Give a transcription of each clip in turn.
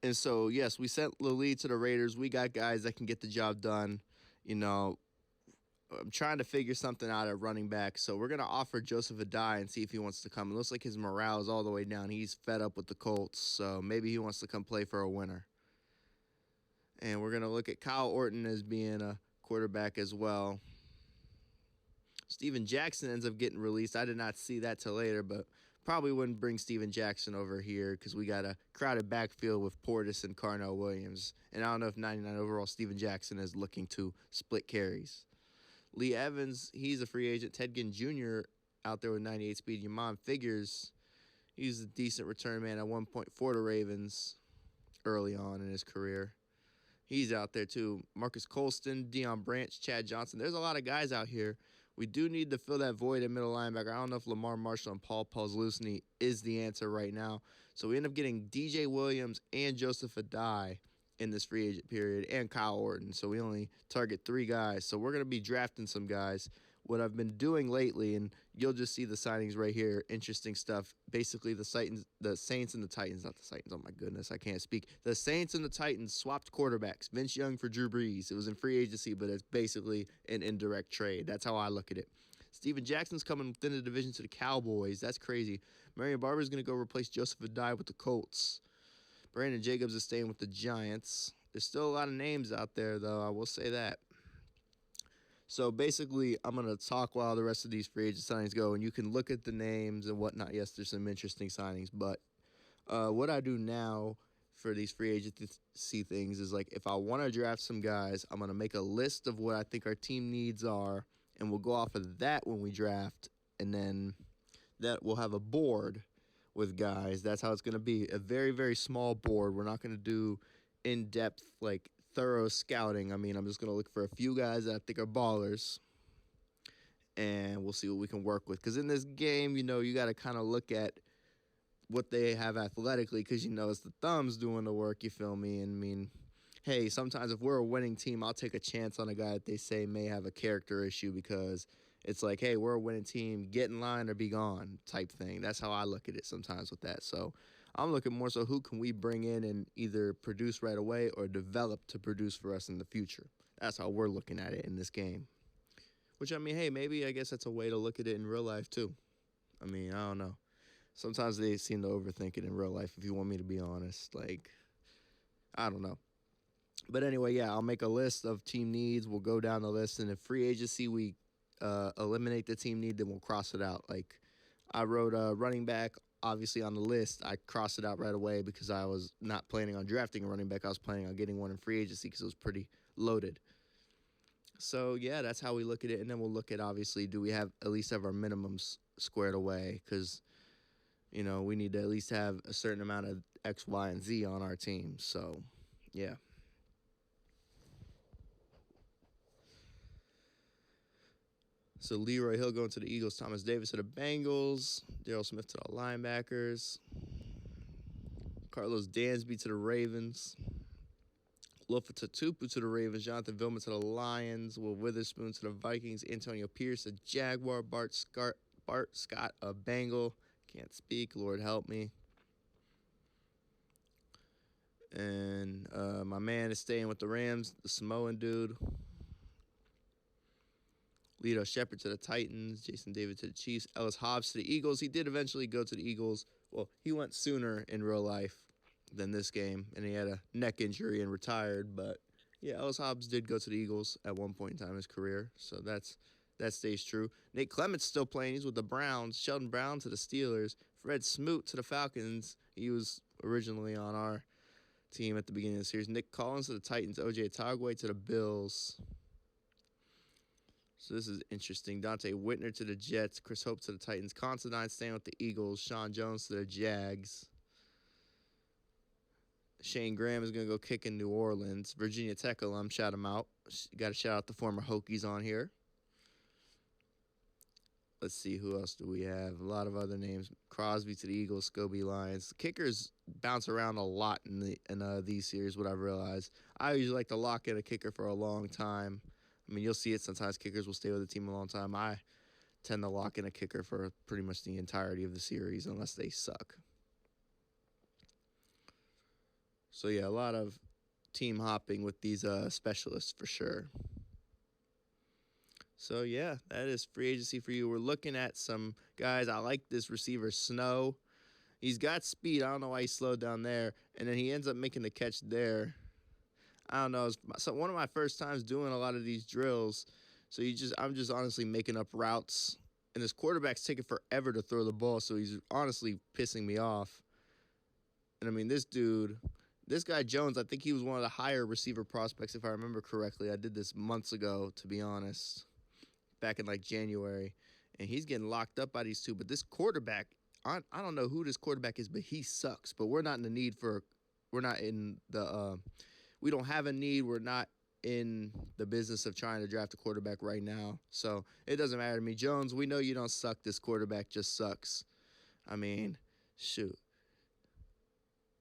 And so, yes, we sent Lily to the Raiders. We got guys that can get the job done. You know, I'm trying to figure something out at running back. So we're going to offer Joseph Adai and see if he wants to come. It looks like his morale is all the way down. He's fed up with the Colts. So maybe he wants to come play for a winner. And we're going to look at Kyle Orton as being a quarterback as well. Steven Jackson ends up getting released. I did not see that till later, but probably wouldn't bring Steven Jackson over here because we got a crowded backfield with Portis and Carnell Williams. And I don't know if 99 overall Steven Jackson is looking to split carries. Lee Evans, he's a free agent. Ted Ginn Jr. out there with 98 speed. Your mom figures he's a decent return man at 1.4 to Ravens early on in his career. He's out there too. Marcus Colston, Deion Branch, Chad Johnson. There's a lot of guys out here. We do need to fill that void at middle linebacker. I don't know if Lamar Marshall and Paul Posluszny is the answer right now. So we end up getting DJ Williams and Joseph Adai in this free agent period, and Kyle Orton. So we only target 3 guys. So we're going to be drafting some guys. What I've been doing lately, and you'll just see the signings right here, interesting stuff. Basically, the Saints and the Titans, not the Titans, oh my goodness, I can't speak. The Saints and the Titans swapped quarterbacks. Vince Young for Drew Brees. It was in free agency, but it's basically an indirect trade. That's how I look at it. Steven Jackson's coming within the division to the Cowboys. That's crazy. Marion Barber's going to go replace Joseph Adai with the Colts. Brandon Jacobs is staying with the Giants. There's still a lot of names out there, though. I will say that. So basically, I'm going to talk while the rest of these free agent signings go, and you can look at the names and whatnot. Yes, there's some interesting signings, but what I do now for these free agency things is, like, if I want to draft some guys, I'm going to make a list of what I think our team needs are, and we'll go off of that when we draft, and then that we'll have a board with guys. That's how it's going to be. A very, very small board. We're not going to do in-depth, like, thorough scouting. I mean, I'm just going to look for a few guys that I think are ballers, and we'll see what we can work with. Because in this game, you know, you got to kind of look at what they have athletically because, you know, it's the thumbs doing the work, you feel me? And, I mean, hey, sometimes if we're a winning team, I'll take a chance on a guy that they say may have a character issue because it's like, hey, we're a winning team, get in line or be gone type thing. That's how I look at it sometimes with that. So I'm looking more so who can we bring in and either produce right away or develop to produce for us in the future. That's how we're looking at it in this game. Which, I mean, hey, maybe I guess that's a way to look at it in real life too. I mean, I don't know. Sometimes they seem to overthink it in real life, if you want me to be honest. Like, I don't know. But anyway, yeah, I'll make a list of team needs. We'll go down the list, and if free agency we eliminate the team need, then we'll cross it out. Like, I wrote a running back, obviously, on the list. I crossed it out right away because I was not planning on drafting a running back. I was planning on getting one in free agency because it was pretty loaded. So, yeah, that's how we look at it. And then we'll look at, obviously, do we have at least have our minimums squared away? Because, you know, we need to at least have a certain amount of X, Y, and Z on our team. So, yeah. So Leroy Hill going to the Eagles, Thomas Davis to the Bengals, Darryl Smith to the linebackers, Carlos Dansby to the Ravens, Lofa Tatupu to the Ravens, Jonathan Vilma to the Lions, Will Witherspoon to the Vikings, Antonio Pierce a Jaguar, Bart Scott a Bengal. Can't speak, Lord help me. And my man is staying with the Rams, the Samoan dude. Lito Shepard to the Titans, Jason David to the Chiefs, Ellis Hobbs to the Eagles. He did eventually go to the Eagles. Well, he went sooner in real life than this game, and he had a neck injury and retired. But, yeah, Ellis Hobbs did go to the Eagles at one point in time in his career, so that stays true. Nate Clement's still playing. He's with the Browns. Sheldon Brown to the Steelers. Fred Smoot to the Falcons. He was originally on our team at the beginning of the series. Nick Collins to the Titans. O.J. Tagway to the Bills. So this is interesting. Dante Whitner to the Jets. Chris Hope to the Titans. Considine staying with the Eagles. Sean Jones to the Jags. Shane Graham is going to go kick in New Orleans. Virginia Tech alum, shout him out. Got to shout out the former Hokies on here. Let's see, who else do we have? A lot of other names. Crosby to the Eagles. Scobie Lions. Kickers bounce around a lot in these series, what I've realized. I usually like to lock in a kicker for a long time. I mean, you'll see it sometimes. Kickers will stay with the team a long time. I tend to lock in a kicker for pretty much the entirety of the series unless they suck. So yeah, a lot of team hopping with these specialists for sure. So yeah, that is free agency for you. We're looking at some guys. I like this receiver Snow. He's got speed. I don't know why he slowed down there, and then he ends up making the catch there. I don't know. So one of my first times doing a lot of these drills. So I'm just honestly making up routes, and this quarterback's taking forever to throw the ball. So he's honestly pissing me off. And I mean, this guy Jones, I think he was one of the higher receiver prospects if I remember correctly. I did this months ago, to be honest, back in like January, and he's getting locked up by these two. But this quarterback, I don't know who this quarterback is, but he sucks. But we're not in the need for, we're not in the, we don't have a need. We're not in the business of trying to draft a quarterback right now. So it doesn't matter to me. Jones, we know you don't suck. This quarterback just sucks. I mean, shoot.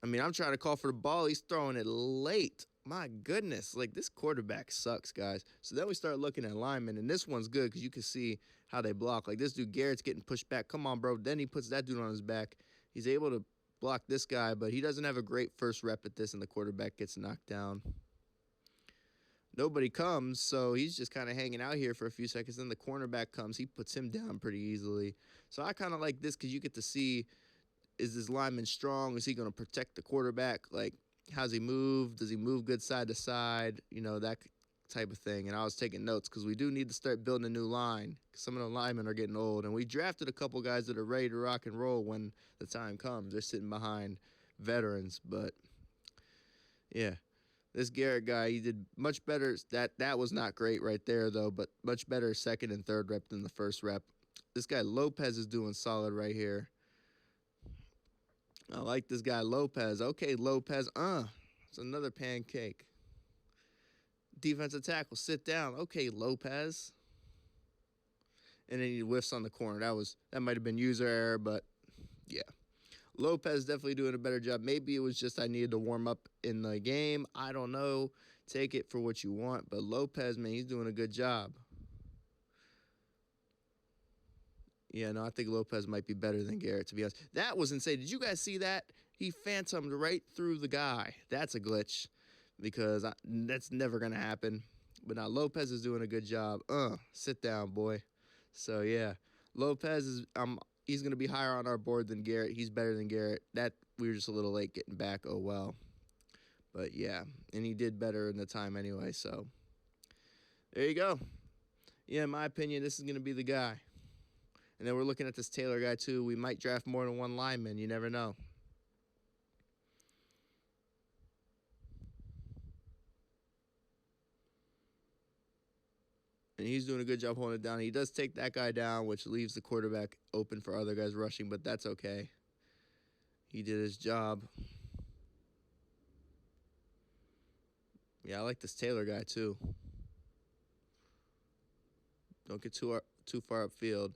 I mean, I'm trying to call for the ball. He's throwing it late. My goodness. Like, this quarterback sucks, guys. So then we start looking at linemen, and this one's good because you can see how they block. Like, this dude Garrett's getting pushed back. Come on, bro. Then he puts that dude on his back. He's able to block this guy, but he doesn't have a great first rep at this, and the quarterback gets knocked down. Nobody comes, so he's just kind of hanging out here for a few seconds. Then the cornerback comes. He puts him down pretty easily. So I kind of like this because you get to see, is this lineman strong? Is he going to protect the quarterback? Like, how's he move? Does he move good side to side? You know, that type of thing. And I was taking notes because we do need to start building a new line. Some of the linemen are getting old. And we drafted a couple guys that are ready to rock and roll when the time comes. They're sitting behind veterans. But, yeah. This Garrett guy, he did much better. That was not great right there, though, but much better second and third rep than the first rep. This guy Lopez is doing solid right here. I like this guy Lopez. Okay, Lopez. It's another pancake. Defensive tackle, sit down. Okay, Lopez. And then he whiffs on the corner. That might have been user error, but yeah. Lopez definitely doing a better job. Maybe it was just I needed to warm up in the game. I don't know. Take it for what you want. But Lopez, man, he's doing a good job. Yeah, no, I think Lopez might be better than Garrett, to be honest. That was insane. Did you guys see that? He phantomed right through the guy. That's a glitch because that's never going to happen. But now Lopez is doing a good job. Sit down, boy. So, yeah, Lopez is he's going to be higher on our board than Garrett. He's better than Garrett. We were just a little late getting back. Oh, well. But, yeah, and he did better in the time anyway. So, there you go. Yeah, in my opinion, this is going to be the guy. And then we're looking at this Taylor guy, too. We might draft more than one lineman. You never know. And he's doing a good job holding it down. He does take that guy down, which leaves the quarterback open for other guys rushing, but that's okay. He did his job. Yeah, I like this Taylor guy, too. Don't get too far upfield.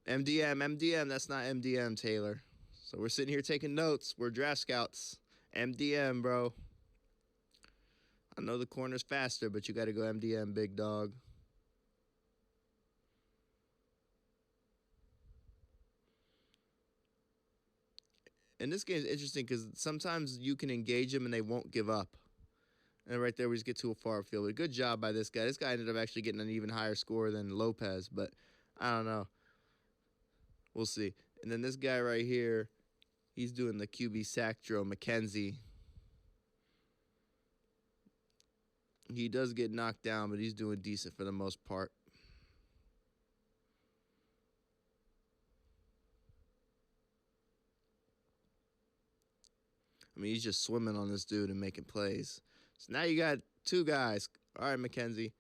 MDM, that's not MDM, Taylor. So we're sitting here taking notes. We're draft scouts. MDM, bro. I know the corner's faster, but you got to go MDM, big dog. And this game is interesting because sometimes you can engage them and they won't give up. And right there, we just get too far upfield. But good job by this guy. This guy ended up actually getting an even higher score than Lopez, but I don't know. We'll see. And then this guy right here, he's doing the QB sack drill, McKenzie. He does get knocked down, but he's doing decent for the most part. I mean, he's just swimming on this dude and making plays. So now you got two guys. All right, McKenzie.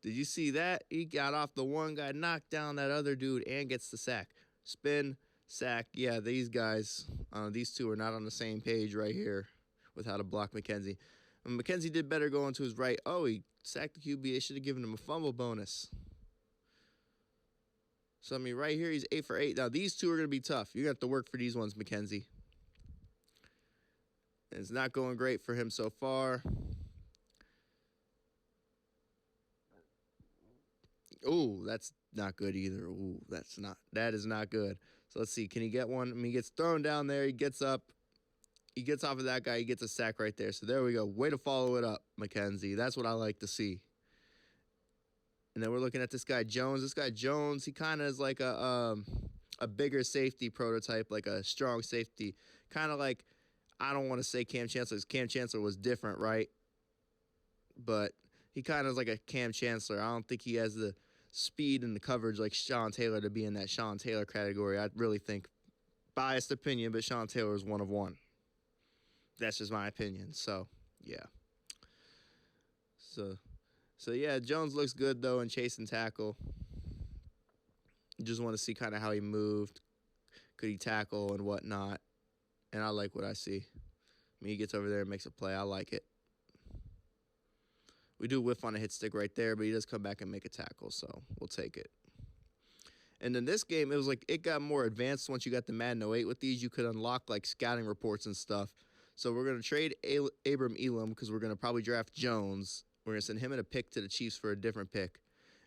Did you see that? He got off the one guy, knocked down that other dude, and gets the sack. Spin, sack. Yeah, these guys, these two are not on the same page right here with how to block McKenzie. And McKenzie did better going to his right. Oh, he sacked the QB. They should have given him a fumble bonus. So, I mean, right here, he's 8 for 8. Now, these two are going to be tough. You're going to have to work for these ones, McKenzie. And it's not going great for him so far. Ooh, that's not good either. Ooh, that is not good. So let's see. Can he get one? I mean, he gets thrown down there. He gets up. He gets off of that guy. He gets a sack right there. So there we go. Way to follow it up, Mackenzie. That's what I like to see. And then we're looking at this guy Jones. This guy Jones, he kind of is like a bigger safety prototype, like a strong safety. Kind of like, I don't want to say Cam Chancellor, because Cam Chancellor was different, right? But he kind of is like a Cam Chancellor. I don't think he has the speed and the coverage like Sean Taylor to be in that Sean Taylor category. I really think, biased opinion, but Sean Taylor is one of one. That's just my opinion. So, yeah. So yeah, Jones looks good, though, in chase and tackle. You just want to see kind of how he moved. Could he tackle and whatnot? And I like what I see. I mean, he gets over there and makes a play. I like it. We do whiff on a hit stick right there, but he does come back and make a tackle, so we'll take it. And in this game, it was like it got more advanced once you got the Madden 08 with these. You could unlock like scouting reports and stuff. So we're going to trade Abram Elam because we're going to probably draft Jones. We're going to send him in a pick to the Chiefs for a different pick.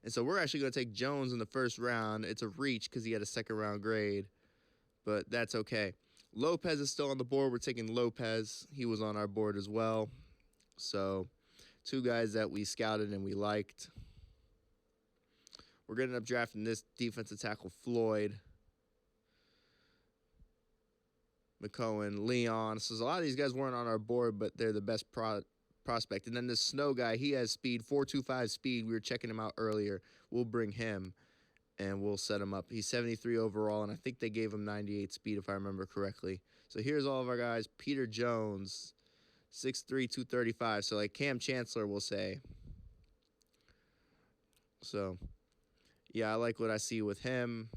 And so we're actually going to take Jones in the first round. It's a reach because he had a second-round grade, but that's okay. Lopez is still on the board. We're taking Lopez. He was on our board as well. So two guys that we scouted and we liked. We're going to end up drafting this defensive tackle, Floyd, McCohen, Leon. So a lot of these guys weren't on our board, but they're the best prospect. And then this Snow guy, he has speed, 4.25 speed. We were checking him out earlier. We'll bring him, and we'll set him up. He's 73 overall, and I think they gave him 98 speed, if I remember correctly. So here's all of our guys. Peter Jones, 6'3", 235. So like Cam Chancellor will say. So, yeah, I like what I see with him.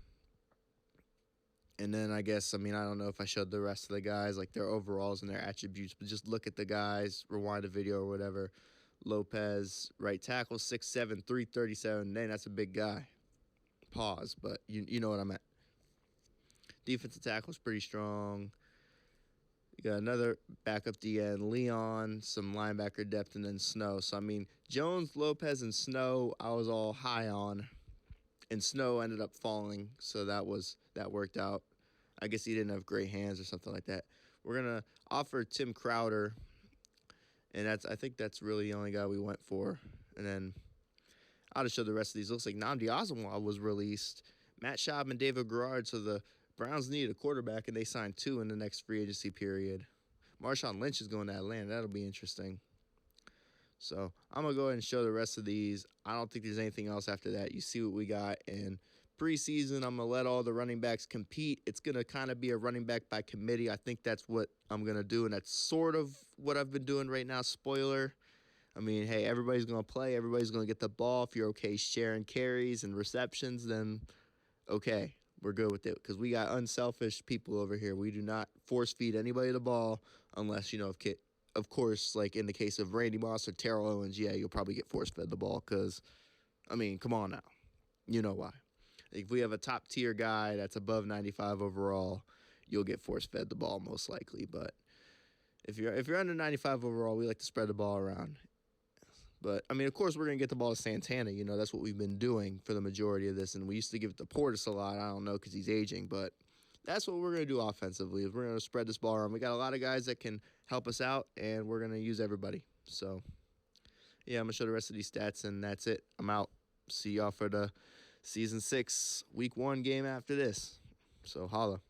And then I guess, I mean, I don't know if I showed the rest of the guys, like their overalls and their attributes, but just look at the guys, rewind the video or whatever. Lopez, right tackle, 6'7", 337. Dang, that's a big guy. Pause, but you know what I meant. Defensive tackle's pretty strong. You got another backup DN, Leon, some linebacker depth, and then Snow. So, I mean, Jones, Lopez, and Snow I was all high on. And Snow ended up falling, so that worked out. I guess he didn't have great hands or something like that. We're going to offer Tim Crowder, and I think that's really the only guy we went for. And then I'll just show the rest of these. Looks like Nnamdi Asomugha was released. Matt Schaub and David Garrard, so the Browns needed a quarterback, and they signed two in the next free agency period. Marshawn Lynch is going to Atlanta. That'll be interesting. So I'm going to go ahead and show the rest of these. I don't think there's anything else after that. You see what we got. And preseason, I'm going to let all the running backs compete. It's going to kind of be a running back by committee. I think that's what I'm going to do, and that's sort of what I've been doing right now. Spoiler. I mean, hey, everybody's going to play. Everybody's going to get the ball. If you're okay sharing carries and receptions, then okay, we're good with it because we got unselfish people over here. We do not force feed anybody the ball unless, of course, like in the case of Randy Moss or Terrell Owens, yeah, you'll probably get force-fed the ball because, I mean, come on now. You know why. If we have a top-tier guy that's above 95 overall, you'll get force-fed the ball most likely. But if you're under 95 overall, we like to spread the ball around. But, I mean, of course, we're going to get the ball to Santana. That's what we've been doing for the majority of this. And we used to give it to Portis a lot. I don't know because he's aging. But that's what we're going to do offensively is we're going to spread this ball around. We got a lot of guys that can help us out, and we're going to use everybody. So, yeah, I'm going to show the rest of these stats, and that's it. I'm out. See y'all for the Season 6 Week 1 game after this. So, holla.